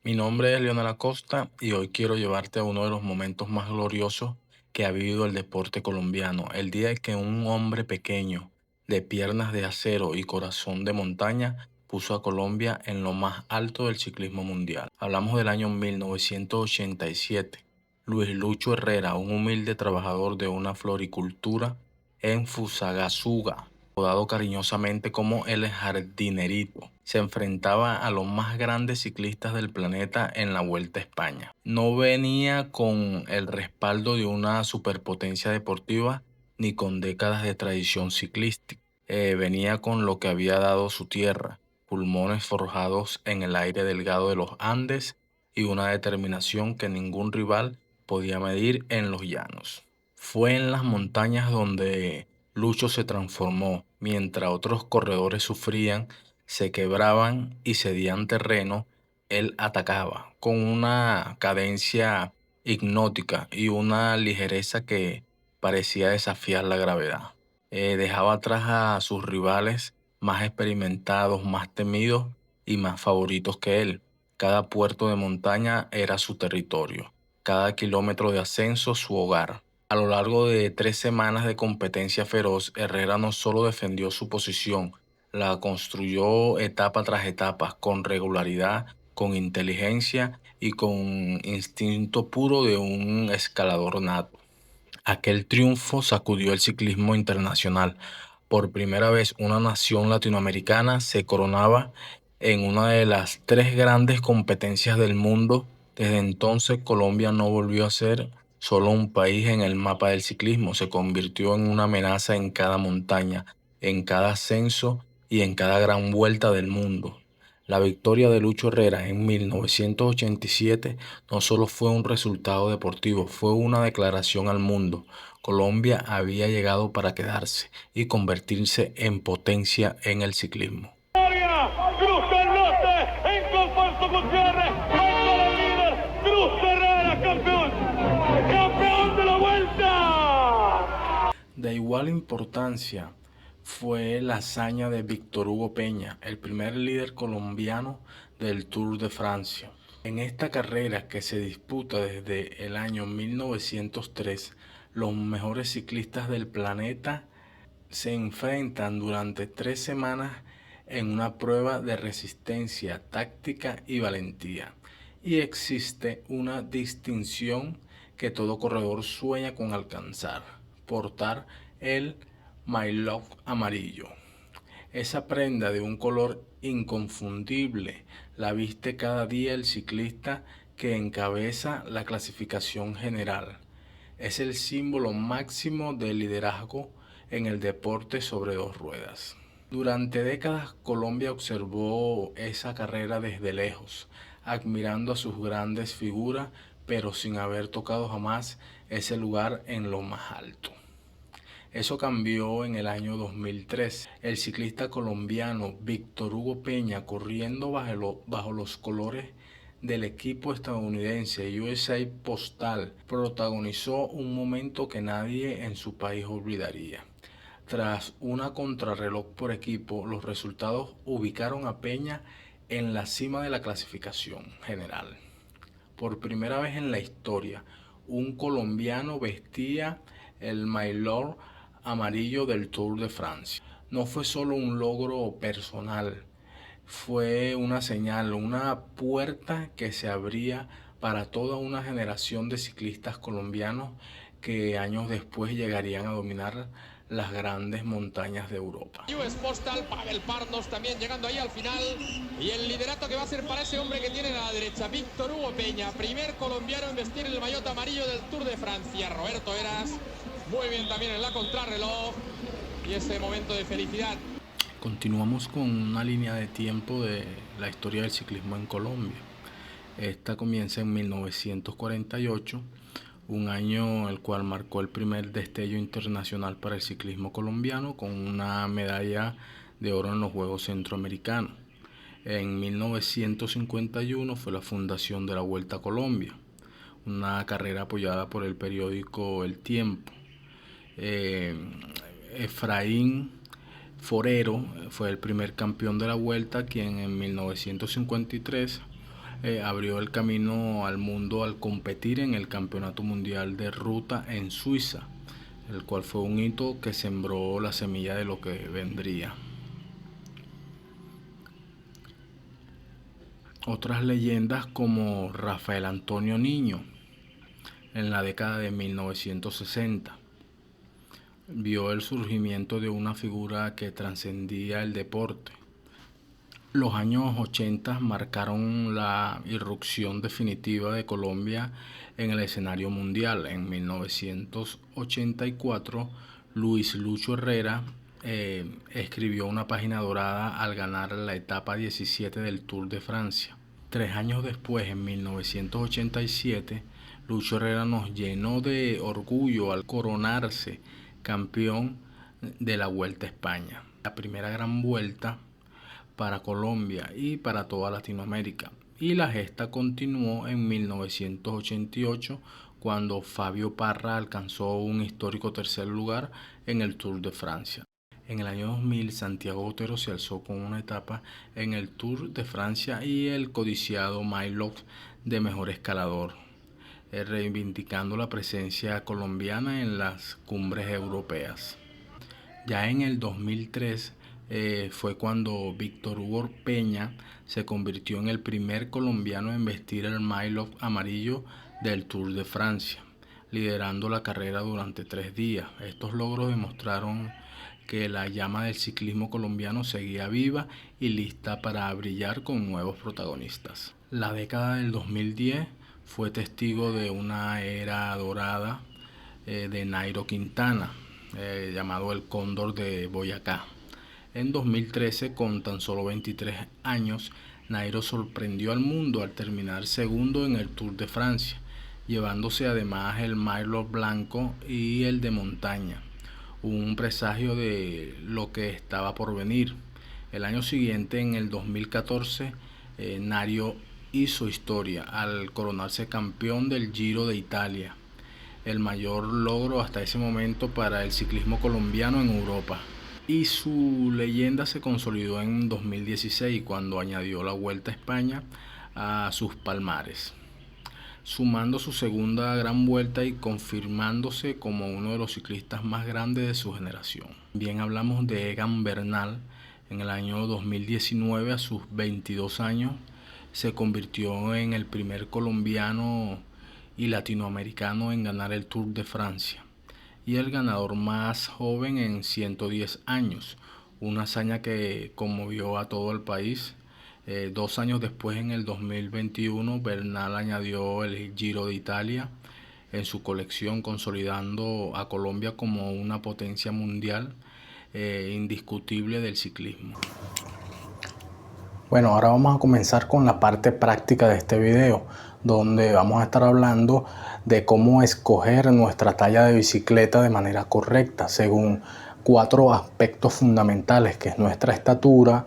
Mi nombre es Leonel Acosta y hoy quiero llevarte a uno de los momentos más gloriosos que ha vivido el deporte colombiano, el día en que un hombre pequeño, de piernas de acero y corazón de montaña, puso a Colombia en lo más alto del ciclismo mundial. Hablamos del año 1987. Luis Lucho Herrera, un humilde trabajador de una floricultura en Fusagasugá, apodado cariñosamente como el jardinerito, se enfrentaba a los más grandes ciclistas del planeta en la Vuelta a España. No venía con el respaldo de una superpotencia deportiva ni con décadas de tradición ciclística. Venía con lo que había dado su tierra, pulmones forjados en el aire delgado de los Andes y una determinación que ningún rival podía medir en los llanos. Fue en las montañas donde Lucho se transformó, mientras otros corredores sufrían, se quebraban y cedían terreno, él atacaba con una cadencia hipnótica y una ligereza que parecía desafiar la gravedad. Dejaba atrás a sus rivales más experimentados, más temidos y más favoritos que él. Cada puerto de montaña era su territorio, cada kilómetro de ascenso su hogar. A lo largo de 3 semanas de competencia feroz, Herrera no solo defendió su posición, la construyó etapa tras etapa, con regularidad, con inteligencia y con instinto puro de un escalador nato. Aquel triunfo sacudió el ciclismo internacional. Por primera vez, una nación latinoamericana se coronaba en una de las tres grandes competencias del mundo. Desde entonces, Colombia no volvió a ser solo un país en el mapa del ciclismo, se convirtió en una amenaza en cada montaña, en cada ascenso y en cada gran vuelta del mundo. La victoria de Lucho Herrera en 1987 no solo fue un resultado deportivo, fue una declaración al mundo. Colombia había llegado para quedarse y convertirse en potencia en el ciclismo. Cruza el norte, en Conforto Gutiérrez, anda el líder, Cruz Herrera, campeón, campeón de la vuelta. De igual importancia fue la hazaña de Víctor Hugo Peña, el primer líder colombiano del Tour de Francia. En esta carrera que se disputa desde el año 1903, los mejores ciclistas del planeta se enfrentan durante 3 semanas en una prueba de resistencia, táctica y valentía. Y existe una distinción que todo corredor sueña con alcanzar: portar el maillot amarillo. Esa prenda de un color inconfundible la viste cada día el ciclista que encabeza la clasificación general. Es el símbolo máximo del liderazgo en el deporte sobre dos ruedas. Durante décadas Colombia observó esa carrera desde lejos, admirando a sus grandes figuras, pero sin haber tocado jamás ese lugar en lo más alto. Eso cambió en el año 2003. El ciclista colombiano Víctor Hugo Peña, corriendo bajo los colores del equipo estadounidense USA Postal, protagonizó un momento que nadie en su país olvidaría. Tras una contrarreloj por equipo, los resultados ubicaron a Peña en la cima de la clasificación general. Por primera vez en la historia, un colombiano vestía el maillot amarillo del Tour de Francia. No fue solo un logro personal, fue una señal, una puerta que se abría para toda una generación de ciclistas colombianos que años después llegarían a dominar las grandes montañas de Europa. US Postal, Pavel Pardos también llegando ahí al final, y el liderato que va a ser para ese hombre que tiene a la derecha, Víctor Hugo Peña, primer colombiano en vestir el maillot amarillo del Tour de Francia. Roberto Heras, muy bien también en la contrarreloj, y ese momento de felicidad. Continuamos con una línea de tiempo de la historia del ciclismo en Colombia. Esta comienza en 1948, un año el cual marcó el primer destello internacional para el ciclismo colombiano, con una medalla de oro en los Juegos Centroamericanos. En 1951 fue la fundación de la Vuelta a Colombia, una carrera apoyada por el periódico El Tiempo. Efraín Forero fue el primer campeón de la Vuelta, quien en 1953 abrió el camino al mundo al competir en el Campeonato Mundial de Ruta en Suiza, el cual fue un hito que sembró la semilla de lo que vendría. Otras leyendas como Rafael Antonio Niño, en la década de 1960, vio el surgimiento de una figura que trascendía el deporte. Los años 80 marcaron la irrupción definitiva de Colombia en el escenario mundial. En 1984, Luis Lucho Herrera escribió una página dorada al ganar la etapa 17 del Tour de Francia. 3 años después, en 1987, Lucho Herrera nos llenó de orgullo al coronarse campeón de la Vuelta a España, la primera gran vuelta para Colombia y para toda Latinoamérica. Y la gesta continuó en 1988, cuando Fabio Parra alcanzó un histórico tercer lugar en el Tour de Francia. En el año 2000, Santiago Botero se alzó con una etapa en el Tour de Francia y el codiciado Milov de mejor escalador, reivindicando la presencia colombiana en las cumbres europeas. Ya en el 2003 fue cuando Víctor Hugo Peña se convirtió en el primer colombiano en vestir el Milov amarillo del Tour de Francia, liderando la carrera durante 3 días. Estos logros demostraron que la llama del ciclismo colombiano seguía viva y lista para brillar con nuevos protagonistas. La década del 2010 fue testigo de una era dorada de Nairo Quintana, llamado el Cóndor de Boyacá. En 2013, con tan solo 23 años, Nairo sorprendió al mundo al terminar segundo en el Tour de Francia, llevándose además el Milov blanco y el de montaña, un presagio de lo que estaba por venir. El año siguiente, en el 2014, Nairo hizo historia al coronarse campeón del Giro de Italia, el mayor logro hasta ese momento para el ciclismo colombiano en Europa. Y su leyenda se consolidó en 2016, cuando añadió la Vuelta a España a sus palmares, sumando su segunda gran vuelta y confirmándose como uno de los ciclistas más grandes de su generación. Bien, hablamos de Egan Bernal. En el año 2019, a sus 22 años, se convirtió en el primer colombiano y latinoamericano en ganar el Tour de Francia y el ganador más joven en 110 años, una hazaña que conmovió a todo el país. 2 años después, en el 2021, Bernal añadió el Giro de Italia en su colección, consolidando a Colombia como una potencia mundial indiscutible del ciclismo. Bueno, ahora vamos a comenzar con la parte práctica de este video, donde vamos a estar hablando de cómo escoger nuestra talla de bicicleta de manera correcta, según 4 aspectos fundamentales, que es nuestra estatura,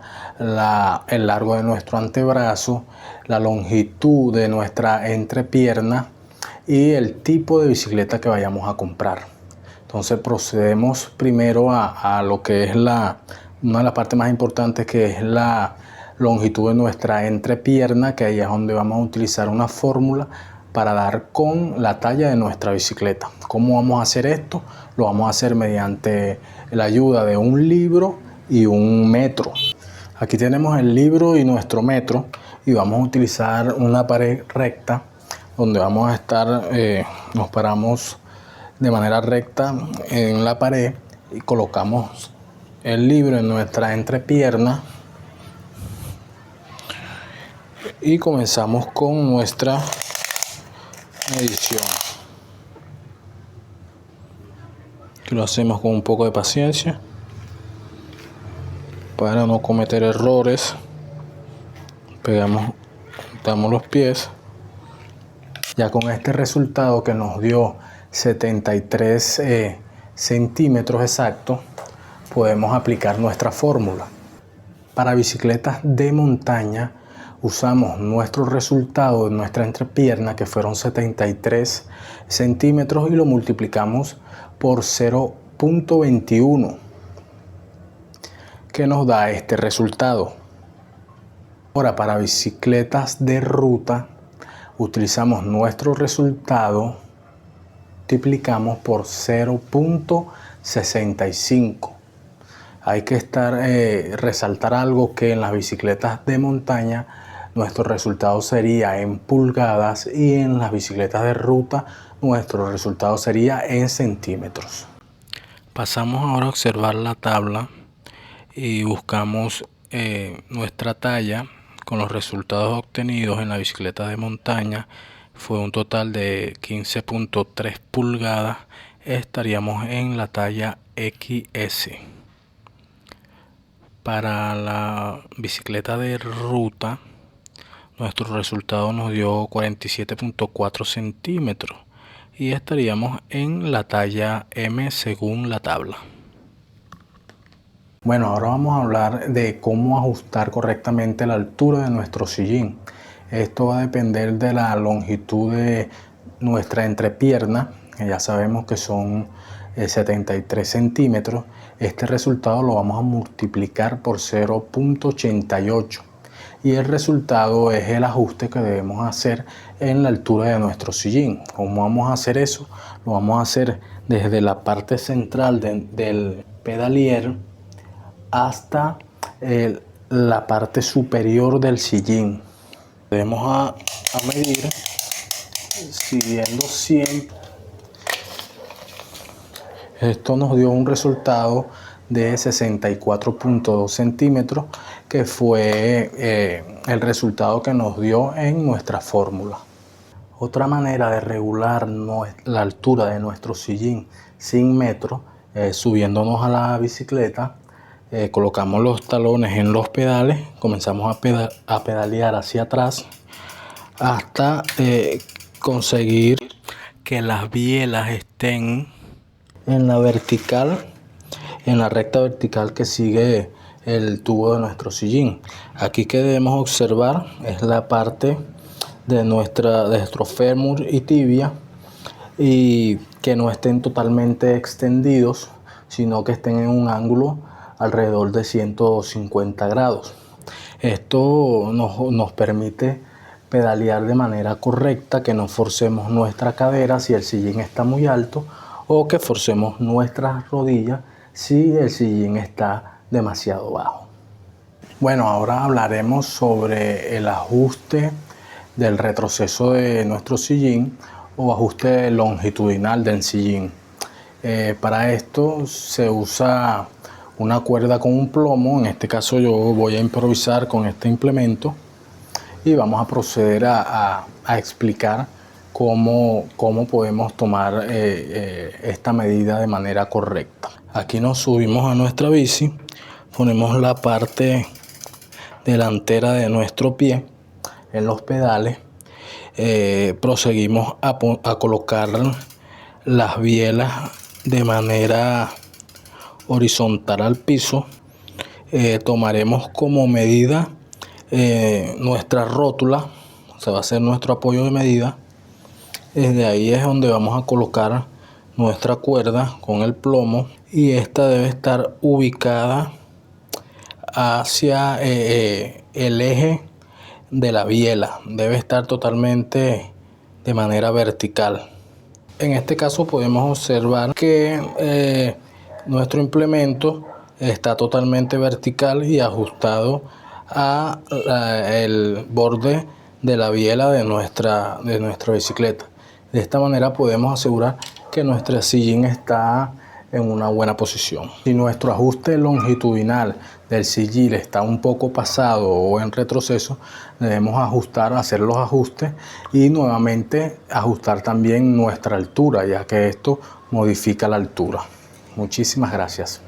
el largo de nuestro antebrazo, la longitud de nuestra entrepierna y el tipo de bicicleta que vayamos a comprar. Entonces procedemos primero a lo que es una de las partes más importantes, que es la longitud de nuestra entrepierna, que ahí es donde vamos a utilizar una fórmula para dar con la talla de nuestra bicicleta. ¿Cómo vamos a hacer esto? Lo vamos a hacer mediante la ayuda de un libro y un metro. Aquí tenemos el libro y nuestro metro, y vamos a utilizar una pared recta donde vamos a estar, nos paramos de manera recta en la pared y colocamos el libro en nuestra entrepierna y comenzamos con nuestra medición. Aquí lo hacemos con un poco de paciencia para no cometer errores. Juntamos los pies. Ya con este resultado, que nos dio 73 centímetros exactos, podemos aplicar nuestra fórmula. Para bicicletas de montaña, usamos nuestro resultado de nuestra entrepierna, que fueron 73 centímetros, y lo multiplicamos por 0.21, que nos da este resultado. Ahora, para bicicletas de ruta, utilizamos nuestro resultado, multiplicamos por 0.65. Hay que resaltar algo, que en las bicicletas de montaña nuestro resultado sería en pulgadas y en las bicicletas de ruta nuestro resultado sería en centímetros. Pasamos ahora a observar la tabla y buscamos nuestra talla con los resultados obtenidos en la bicicleta de montaña. Fue un total de 15.3 pulgadas. Estaríamos en la talla XS. Para la bicicleta de ruta, nuestro resultado nos dio 47.4 centímetros y estaríamos en la talla M según la tabla. Bueno, ahora vamos a hablar de cómo ajustar correctamente la altura de nuestro sillín. Esto va a depender de la longitud de nuestra entrepierna, que ya sabemos que son 73 centímetros. Este resultado lo vamos a multiplicar por 0.88 y el resultado es el ajuste que debemos hacer en la altura de nuestro sillín. ¿Cómo vamos a hacer eso? Lo vamos a hacer desde la parte central del pedalier hasta la parte superior del sillín. Debemos a medir siguiendo siempre. Esto nos dio un resultado de 64.2 centímetros, que fue el resultado que nos dio en nuestra fórmula. Otra manera de regular la altura de nuestro sillín sin metro es subiéndonos a la bicicleta. Colocamos los talones en los pedales, comenzamos a pedalear hacia atrás hasta conseguir que las bielas estén en la vertical, en la recta vertical que sigue el tubo de nuestro sillín. Aquí que debemos observar es la parte de nuestro fémur y tibia, y que no estén totalmente extendidos, sino que estén en un ángulo alrededor de 150 grados. Esto nos permite pedalear de manera correcta, que no forcemos nuestra cadera si el sillín está muy alto, o que forcemos nuestras rodillas si el sillín está demasiado bajo. Bueno, ahora hablaremos sobre el ajuste del retroceso de nuestro sillín o ajuste longitudinal del sillín. Para esto se usa una cuerda con un plomo. En este caso yo voy a improvisar con este implemento y vamos a proceder a explicar cómo podemos tomar esta medida de manera correcta. Aquí nos subimos a nuestra bici, ponemos la parte delantera de nuestro pie en los pedales, proseguimos a colocar las bielas de manera horizontal al piso. Tomaremos como medida nuestra rótula, se va a hacer nuestro apoyo de medida. Desde ahí es donde vamos a colocar nuestra cuerda con el plomo, y esta debe estar ubicada hacia el eje de la biela, debe estar totalmente de manera vertical. En este caso podemos observar que nuestro implemento está totalmente vertical y ajustado al borde de la biela de nuestra bicicleta. De esta manera podemos asegurar que nuestro sillín está en una buena posición. Si nuestro ajuste longitudinal del sillín está un poco pasado o en retroceso, debemos hacer los ajustes y nuevamente ajustar también nuestra altura, ya que esto modifica la altura. Muchísimas gracias.